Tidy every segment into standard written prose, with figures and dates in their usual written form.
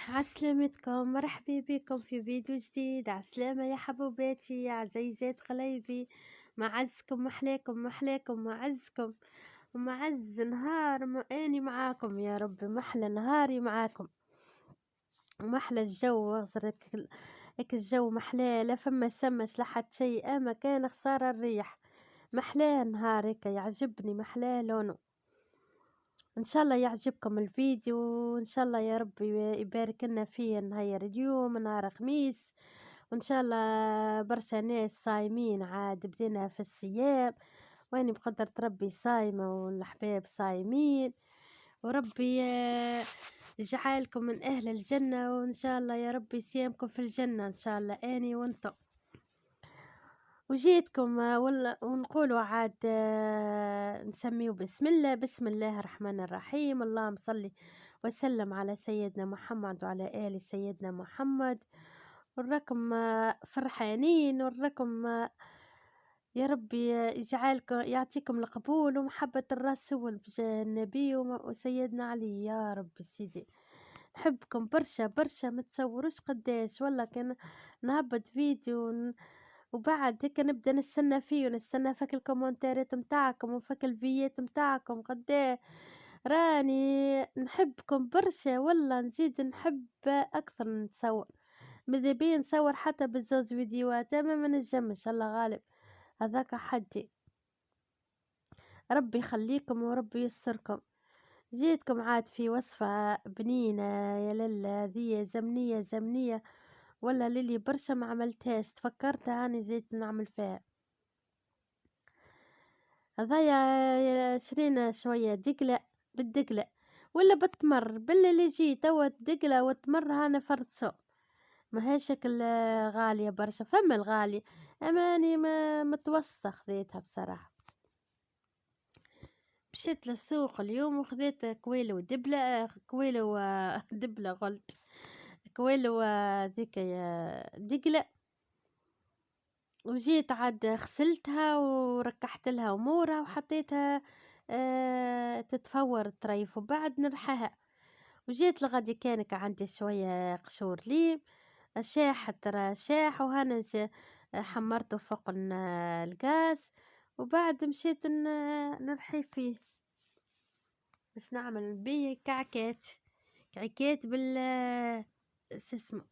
عسلامتكم، مرحبا بكم في فيديو جديد. عسلامة يا حبوباتي يا عزيزات قليبي، معزكم محلاكم محلاكم معزكم ومعز نهار اني معاكم يا ربي، محلى نهاري معاكم ومحلى الجو غزرك. هيك الجو محلاه، لا فما سمس لا حتى شي، اما كان خسارة الريح. محلاه نهار هيك يعجبني، محلاه لونه. ان شاء الله يعجبكم الفيديو، وان شاء الله يا رب يبارك لنا فيه نهار اليوم نهار خميس. وان شاء الله برشا ناس صايمين، عاد بدينا في الصيام، واني بقدرة ربي صايمة والاحباب صايمين. وربي يجعلكم من اهل الجنة، وان شاء الله يا ربي صيامكم في الجنة ان شاء الله اني وانتم. وجيتكم ونقولوا عاد نسميه بسم الله. بسم الله الرحمن الرحيم، اللهم صل وسلم على سيدنا محمد وعلى آل سيدنا محمد. ونراكم فرحانين، ونراكم يا ربي يجعلكم يعطيكم القبول ومحبة الرسول بجاه النبي وسيدنا علي يا رب سيدي. نحبكم برشا برشا، ما تصوروش قداش والله. كان نهبط فيديو وبعد هيك نبدا نستنى فيه ونستنى فك الكومنتات متاعكم وفك الفيات متاعكم قداه. راني نحبكم برشا والله، نزيد نحب اكثر نتصور. ماذا بيا نصور حتى بالزوز فيديوهات، اما ما نجمش الله غالب، هذاك حدي. ربي يخليكم وربي يستركم. جيتكم عاد في وصفة بنينة يا للا، هذه زمنية زمنية ولا للي برشا ما عملتهاش، تفكرت هاني زيت نعمل فيها. هذايا شرينا شوية دقلة، بالدقلة ولا بالتمر باللي جي توا الدقلة والتمر هانا فرد. ما هي شكل غالية برشا، فما الغالي اماني ما متوسطة خذيتها بصراحة. مشيت للسوق اليوم وخذيت كويلو دبلة، كويلو دبلة قلت كويلو ذيك يا دقلة. وجيت عاد غسلتها وركحت لها امورها وحطيتها تتفور طريف وبعد نرحها. وجيت لغدي كانك عندي شوية قشور ليم، شاح ترى شاح، وهنا حمرته فوق الغاز. وبعد مشيت نرحي فيه باش نعمل بيه كعكات. كعكات اسمه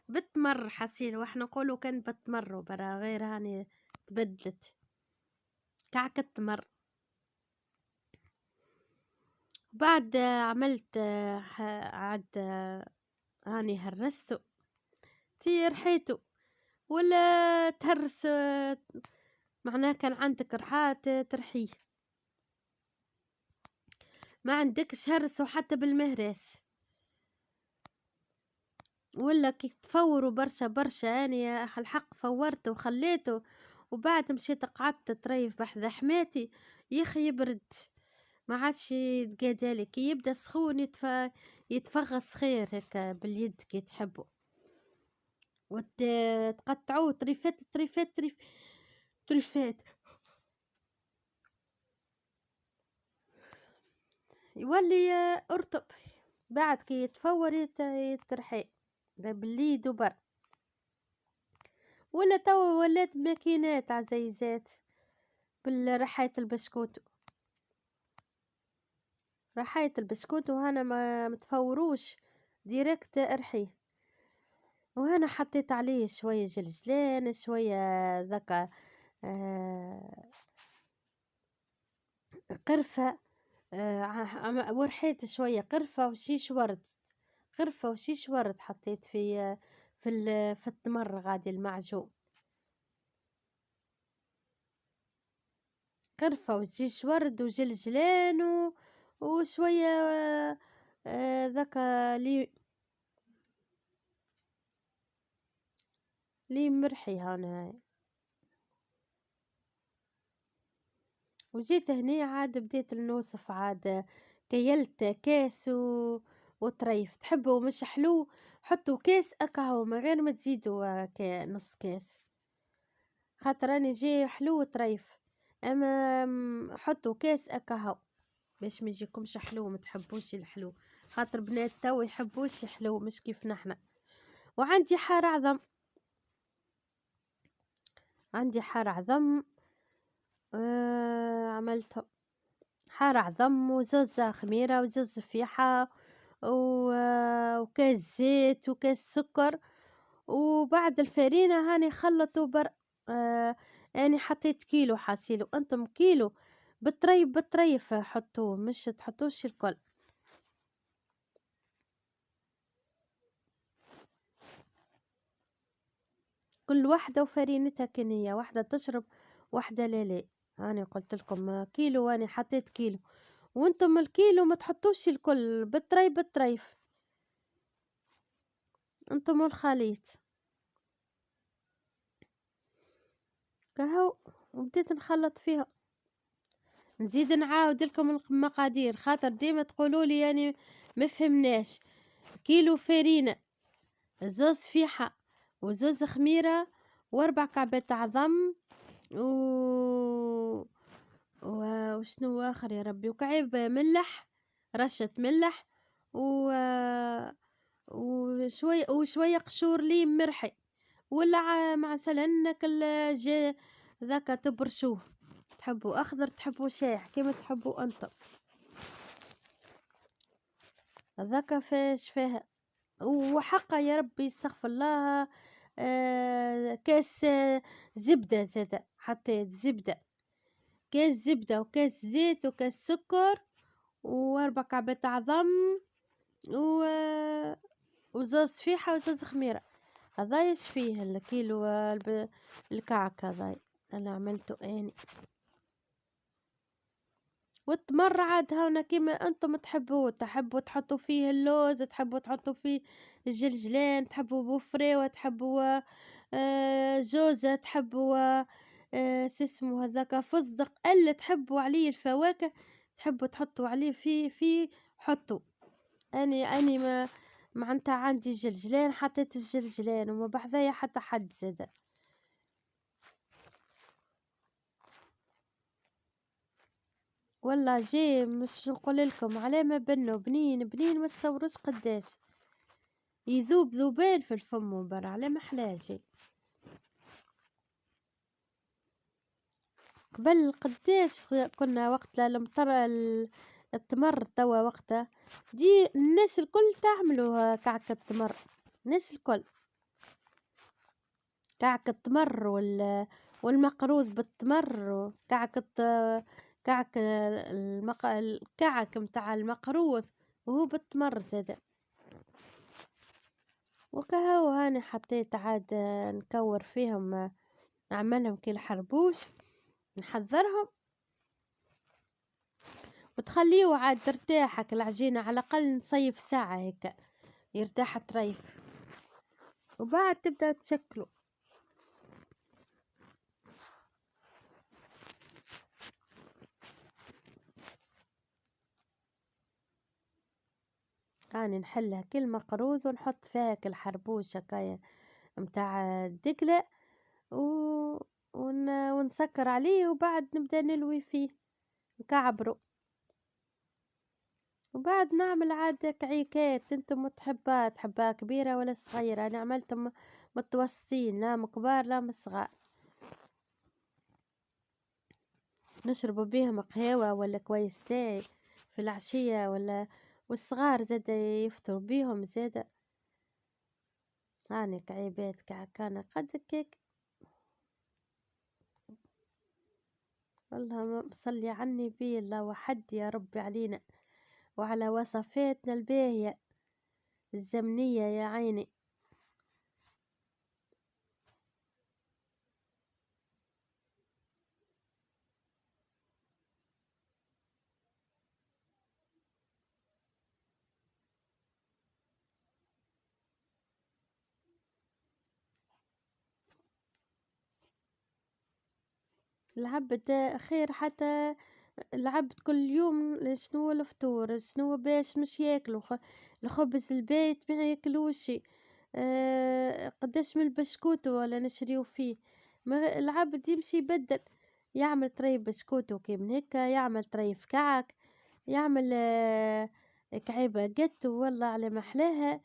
بالتمر حصيل، واحنا نقولوا كان بالتمر وبرا غير هاني تبدلت كعكة تمر. بعد عملت عاد هاني هرسته تي رحيته ولا تهرس. معناه كان عندك رحات ترحيه، ما عندكش هرسه حتى بالمهرس ولا كي تفوروا برشا برشا. يعني الحق فورته وخليته، وبعد مشيت قعدت طريف بحذا حماتي يخي يبرد، ما عادش يتقادالك كي يبدا سخون يتفغص خير هيك باليد كي تحبوا، وتقطعوه طريفات طريفات طريفات يولي ارطب. بعد كي يتفور يترحي باليد وبر. ولا توا ولات ماكينات عزيزات بالرحاية البسكوت، رحاية البسكوت وهنا ما متفوروش ديريكت ارحيه. وهنا حطيت عليه شوية جلجلان شوية ذكا قرفة ورحيت شوية قرفة وشيش ورد، قرفة وشيش ورد حطيت في التمر غادي المعجون، قرفة وشيش ورد وجلجلان وشوية ذكا لي مرحي هنا. وجيت هنا عاد بديت نوصف عاد كيلت كاس وطريف تحبوا مش حلو حطوا كاس اكاهو من غير ما تزيدوا نص كاس، خاطر راني جاي حلو طريف. اما حطوا كاس اكاهو باش ما يجيكمش حلو، ما تحبوش الحلو خاطر بنات تو يحبوش يحلو مش كيفنا احنا. وعندي حار عظم، عندي حار عظم عملته حار عظم وزوز خميرة وزوز فيحة وكاس زيت وكاس سكر. وبعد الفرينة هاني خلطوا يعني حطيت كيلو حاسيلو، انتم كيلو بطريف بطريف حطوه، مش تحطوش الكل. كل واحدة وفرينتها كنية، واحدة تشرب واحدة لا. أنا قلت لكم كيلو، وأنا حطيت كيلو، وانتم الكيلو ما تحطوش الكل، بطريف بطريف انتم والخليط. كهو وبديت نخلط فيها، نزيد نعاود لكم المقادير خاطر ديما تقولوا لي يعني ما فهمناش. كيلو فرينة، زوز فيحة وزوز خميرة واربع كعبات عظم وشنو اخر يا ربي، وكعيب ملح، رشة ملح وشوية قشور ليم مرحي، ولا مثلا ذاك تبرشوه، تحبوا اخضر تحبوا شايح كيما تحبوا انتم. ذاك فاش فيها وحقا يا ربي استغفر الله. كاس زبدة زادة، حطيت زبدة، كاس زبدة وكاس زيت وكاس سكر واربع كعبات عظم و... وزوز فيحة وزوز خميرة. هذا ايش فيه الكيلو الكعك هذا انا عملته اني. والتمر عاد هنا كيما انتم تحبوا تحطوا فيه اللوز، تحبوا تحطوا فيه الجلجلان، تحبوا بوفري، تحبوا جوزة، تحبوا اسمه هذاك فستق، الا تحبوا عليه الفواكه تحبوا تحطوا عليه في حطوا. اني ما معناتها عندي الجلجلان، حطيت الجلجلان وما بحذايا حتى حد زاد. والله جي مش نقول لكم عليه ما بنو بنين بنين ما تصوروش قداش يذوب ذوبان في الفم وبر على محلاجي. قبل قداش كنا وقت المطر التمر توا وقتها دي الناس الكل تعملوا كعك التمر، الناس الكل كعك التمر والمقروض بالتمر وكعك الكعك متاع المقروض وهو بالتمر زاد. وكهو هاني حطيت عاد نكور فيهم، نعملهم كي الحربوش، نحضرهم وتخليه عاد ترتاحك العجينة على الأقل نصيف ساعة هيك يرتاح طريف، وبعد تبدأ تشكله. هاني نحلها كل مقروض ونحط فيها كل حربوش هكايا متاع الدقلة ونسكر عليه، وبعد نبدأ نلوي فيه نكعبره، وبعد نعمل عاد كعيكات انتم تحبها كبيرة ولا صغيرة. انا عملتهم متوسطين، لا مكبار لا مصغار، نشربوا بيهم قهوة ولا كويس تاي في العشية، ولا والصغار زاد يفطروا بيهم زاد. هاني كعيبات كعكانة قد كيك. والله مصلي عني بيه الله وحد يا ربي علينا وعلى وصفاتنا الباهية الزمنية يا عيني. العبد خير، حتى العبد كل يوم شنو هو الفطور، شنو هو باش مش ياكلوا الخبز البيت ما ياكلوش. قداش من البسكوت ولا نشريو فيه، ما العبد يمشي يبدل، يعمل طريف بسكوت وكي من هيك، يعمل طريف كعك، يعمل كعيبة قت والله على محلاها.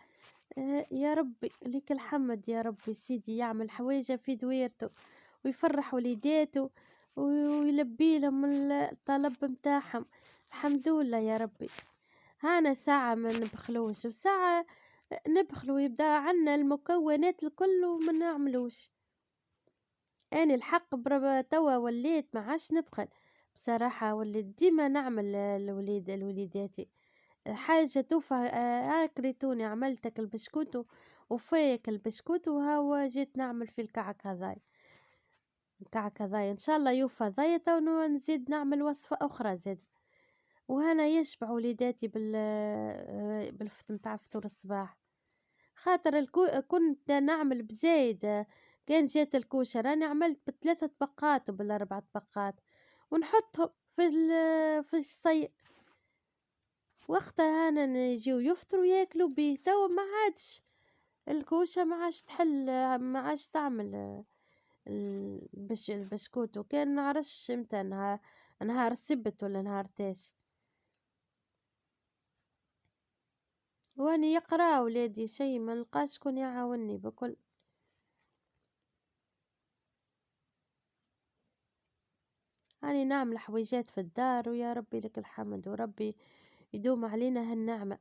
يا ربي لك الحمد يا ربي، سيدي يعمل حوايجه في دويرته ويفرح وليداته ويلبي لهم الطلب متاعهم. الحمد لله يا ربي. هانا ساعة ما نبخلوش وساعة نبخلو، يبدأ عنا المكونات الكل وما نعملوش. أنا الحق بربا توا وليت ما عادش نبخل بصراحة، وليت ديما نعمل الوليداتي حاجة توفى. أكريتوني عملتك البسكوت وفيك البسكوت، وهو جيت نعمل في الكعك هذاي. الكعك هذاي إن شاء الله يوفى ذاي، تو نزيد نعمل وصفة أخرى زاد. وهنا يشبع وليداتي بالفطور متاع فطور الصباح. خاطر كنت نعمل بزايد. كان جات الكوشة راني عملت ب3 طبقات وبال4 طبقات، ونحطهم في الصي. وقتها هنا يجيو يفطروا ياكلوا بيه. توا ما عادش الكوشة، ما عادش تحل، ما عادش تعمل البسكوت. وكان نعرفش امتى، نهار السبت ولا نهار تاش. واني يقرا ولادي شي ما نلقاش شكون يعاوني بكل. اني نعمل حويجات في الدار، ويا ربي لك الحمد، وربي يدوم علينا هالنعمة.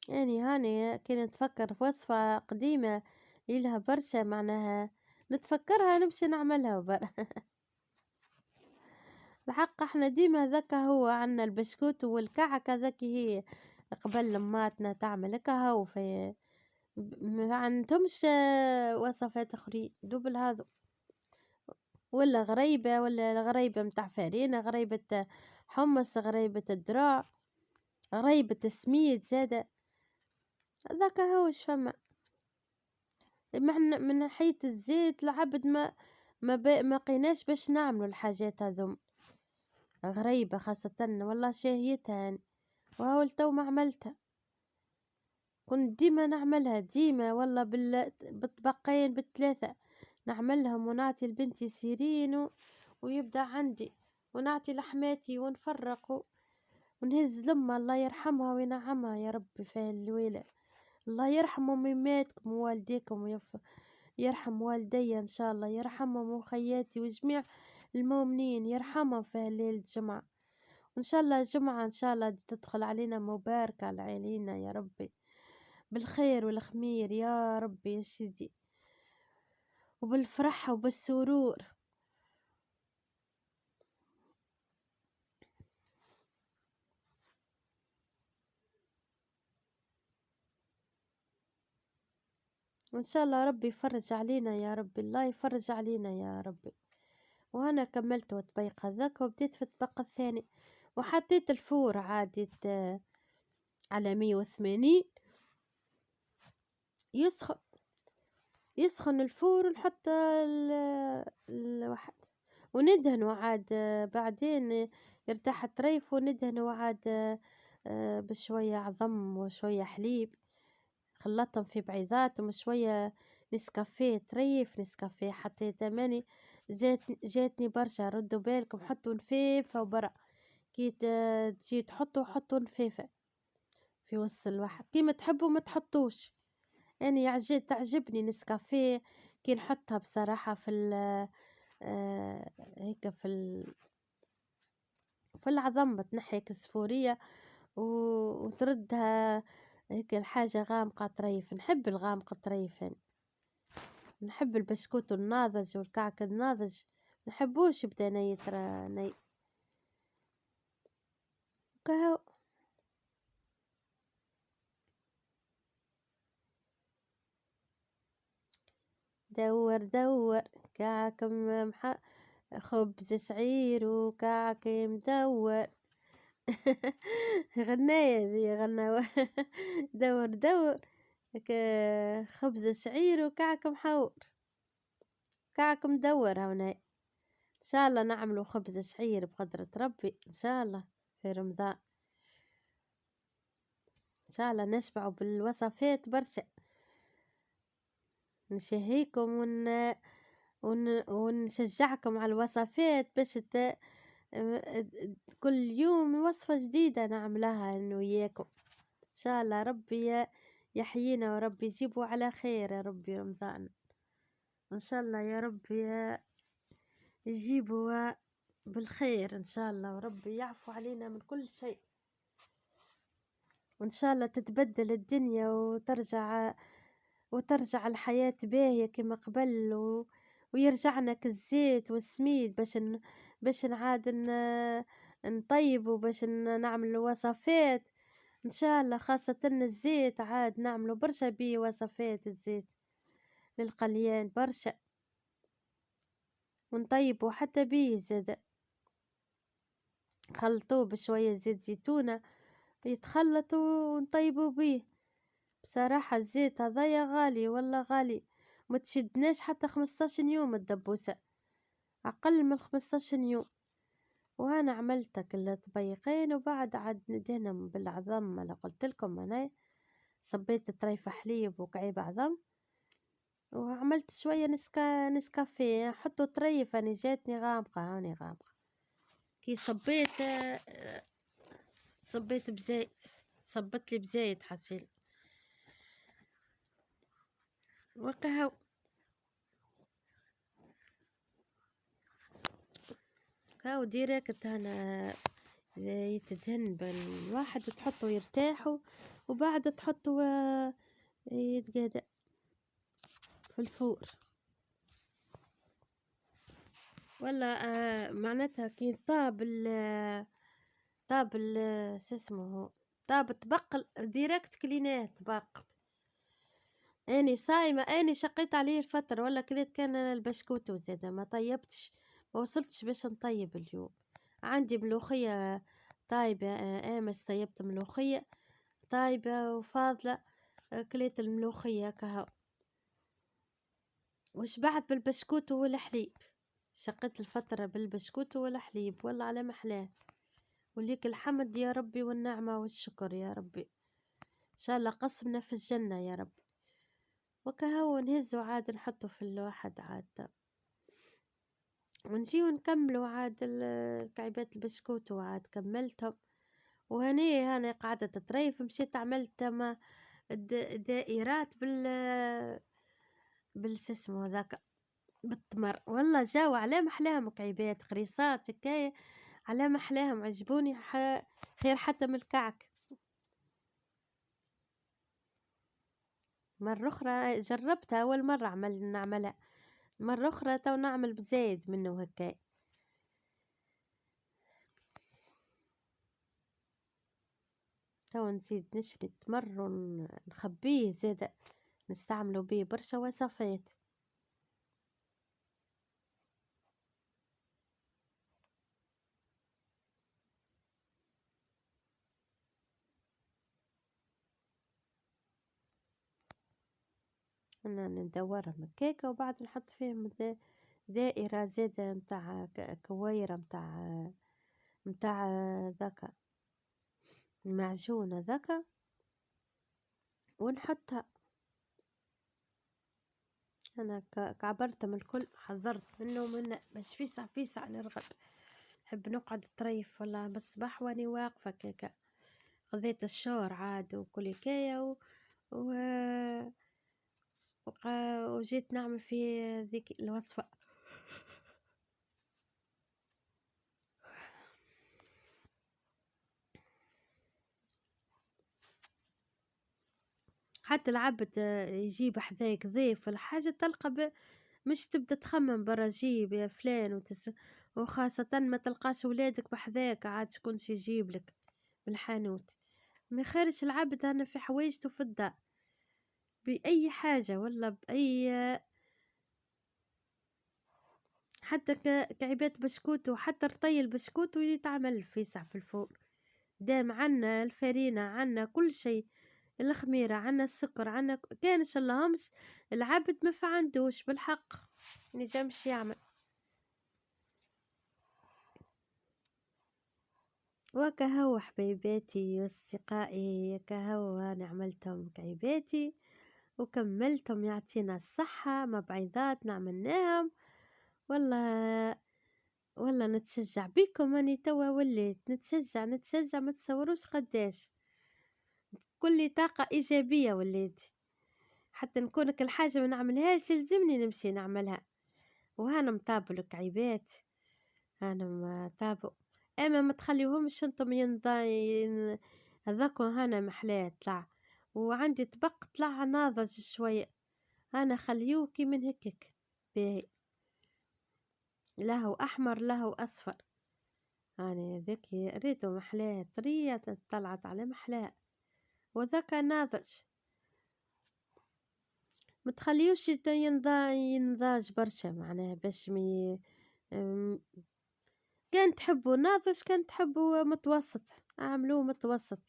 يعني هاني كنت نتفكر في وصفة قديمة لها برشا معناها، نتفكرها نمشي نعملها الحق احنا ديما ذاك هو عنا البسكوت والكعكة ذاك هي. قبل لماتنا تعمل هكا في ما عندهمش وصفات اخرين دوبل هذا، ولا غريبة، ولا الغريبة متاع فارينة، غريبة حمص، غريبة الدراع، غريبة السميد زادة. ذاك هوش فما من ناحية الزيت العبد ما قيناش باش نعملوا الحاجات هذوم غريبة، خاصة والله شاهيتها يعني. وهاول تو ما عملتها، كنت ديما نعملها ديما والله بالطبقين بالثلاثة نعملهم، ونعطي لبنتي سيرين ويبدأ عندي، ونعطي لحماتي ونفرق ونهز لما الله يرحمها وينعمها يا ربي في الليلة. الله يرحم أمي ماتكم ووالديكم يرحم والدي إن شاء الله، يرحمهم وخياتي وجميع المؤمنين يرحمهم في الليل الجمعة. وإن شاء الله الجمعة إن شاء الله تدخل علينا مباركة على علينا يا ربي، بالخير والخمير يا ربي يا سيدي، وبالفرح وبالسرور. وإن شاء الله ربي يفرج علينا يا ربي، الله يفرج علينا يا ربي. وأنا كملت الطبيق هذاك وبديت في الطبق الثاني، وحطيت الفور عادي على 180 يسخن. يسخن الفور ونحط الواحد وندهنه عاد. بعدين يرتاح الطريف وندهنه عاد بشوية عظم وشوية حليب، خلطهم في بعيضاتهم وشوية نسكافيه طريف. نسكافيه حطيت ماني جاتني برشا. ردوا بالكم حطوا نفيفة وبرا، كي تجي حطوا نفيفة في وسط الواحد كيما تحبوا، ما تحطوش. يعني تعجبني نسكافيه كي نحطها بصراحة في هيك في العظم، تنحي كسفورية وتردها هيك الحاجة غامقة طريف. نحب الغامق طريف يعني. نحب البسكوت الناضج والكعك الناضج، نحبوش يبدا ني ترى ني كهو. دور دور كعك خبز شعير وكعك مدور. غناية ذي غنى دور دور خبز شعير وكعك محور، كعك مدور هنا. ان شاء الله نعملوا خبز شعير بقدرة ربي ان شاء الله في رمضان، ان شاء الله نشبعوا بالوصفات برشا. نشهيكم ونشجعكم على الوصفات باش كل يوم وصفة جديدة نعملها أنا وياكم. إن شاء الله ربي يحيينا وربي يجيبه على خير يا ربي رمضان. إن شاء الله يا ربي يجيبه بالخير إن شاء الله، وربي يعفو علينا من كل شيء، وإن شاء الله تتبدل الدنيا وترجع الحياة باهية كما قبل، ويرجعنا كالزيت والسميد باش نعاد نطيب وباش نعمل وصفات إن شاء الله، خاصة الزيت عاد نعملو برشا بيه وصفات الزيت للقليان برشا، ونطيبو حتى بيه زادا، نخلطوه بشوية زيت زيتونة يتخلط ونطيبو بيه. بصراحة الزيت هذايا غالي والله غالي، ما تشدناش حتى 15 يوم الدبوسة، أقل من 15 يوم. وأنا عملت كل طبيقين وبعد عاد ندهنهم بالعظم، أنا قلت لكم أنا صبيت طريفة حليب وكعيب عظم، وعملت شوية نسكافيه حطوا طريف، أنا جاتني غامقة هوني غامقة كي صبيت بزيت، صبت لي بزيت حسيل وقهو. كاو ديريكت أنا يتدهن بالواحد وتحطه يرتاحوا، وبعد تحطه يتقادى في الفور، ولا معناتها كي طاب سسمه طاب تبقل ديريكت كليناه تبقل. اني صايمة، اني شقيت عليه الفترة ولا كليت كان البسكوت وزادة ما طيبتش، ما وصلتش باش نطيب اليوم. عندي ملوخية طايبة، امس طيبت ملوخية طايبة وفاضلة، كليت الملوخية كهو وشبعت بالبسكوت والحليب، شقيت الفترة بالبسكوت والحليب والله على محلاه، وليك الحمد يا ربي والنعمة والشكر يا ربي، إن شاء الله قسمنا في الجنة يا رب. وكهو نهزو عاد نحطه في الواحد عاد، ونجي ونكملوا عاد الكعبات البسكوت، وعاد كملتهم. وهني هاني قاعدة تطريف، مشيت عملت دائرات بالسسمو هذاك بالتمر، والله جاو على محلاهم كعيبات قريصات هكايا على محلاهم عجبوني خير حتى من الكعك. مرة أخرى جربتها، أول مرة نعملها، مرة أخرى تو نعمل بزايد منه هكا. تو نزيد نشري تمر ونخبيه زادة، نستعملوا بيه برشا وصفات. أنا ندورهم هكاكا وبعد نحط فيهم دائرة زادة متاع كويرة متاع ذاك المعجون ذاك، ونحطها. أنا كعبرتهم الكل، حضرت منه بس فيسع نرغب، نحب نقعد طريف والله بالصباح واني واقفة كيكا، خذيت الشور عاد وكل كايا و... وجيت نعمل في ذيك الوصفة. حتى العبد يجيب حذاك ضيف ولا حاجة تلقى مش تبدأ تخمم برا جيب يا فلان وخاصة ما تلقاش ولادك بحذاك عاد شكونش يجيب لك من الحانوت، ما خارج العبد أنا في حوايجته في الدار بأي حاجة ولا بأي، حتى كعبات بسكوت وحتى رطي البسكوت ويتعمل في ساعة في الفور، دام عنا الفرينة عنا كل شيء، الخميرة عنا السكر عنا كانش اللهمش العبد ما فعندوش بالحق نجمش يعمل. وكهو حبيباتي واصدقائي، كهو انا عملتهم كعيباتي وكملتهم، يعطينا الصحة مبعيضات نعملناهم والله والله نتشجع بيكم، راني توا وليت نتشجع ما تصوروش قداش، كلي طاقة إيجابية وليت، حتى نكونك الحاجة ما نعملهاش يلزمني نمشي نعملها، وهانا مطابو الكعيبات، هانا مطابو، أما ما تخليوهمش انتم هذاكو هانا محلاه طلع، وعندي طبق طلع ناضج شوية، أنا خلّيوه كي من هكاك، باهي، لا هو أحمر لا هو أصفر، أنا ذاكي ريته محلاه طرية طلعت على محلاه، وذاك ناضج، ما تخلّيوش ينضاج برشا معناها باش مي آمم، كان تحبّوا ناضج كان تحبّوا متوسط، اعملوه متوسط.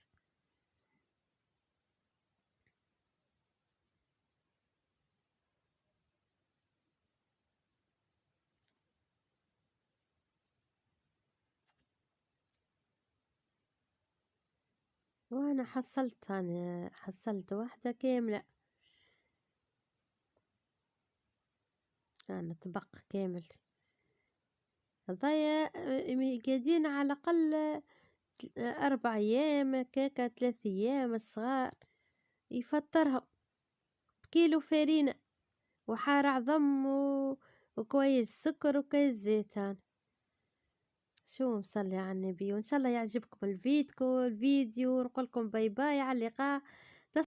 وأنا حصّلت واحدة كاملة، أنا طبق كامل، هذايا قاعدين على الأقل 4 أيام هكاكا 3 أيام الصغار، يفطّرهم بكيلو فرينة وحار عظم وكويس سكر وكيس زيت هاني، شو مصلي على النبي، وإن شاء الله يعجبكم الفيديو، ونقول لكم باي باي على اللقاء.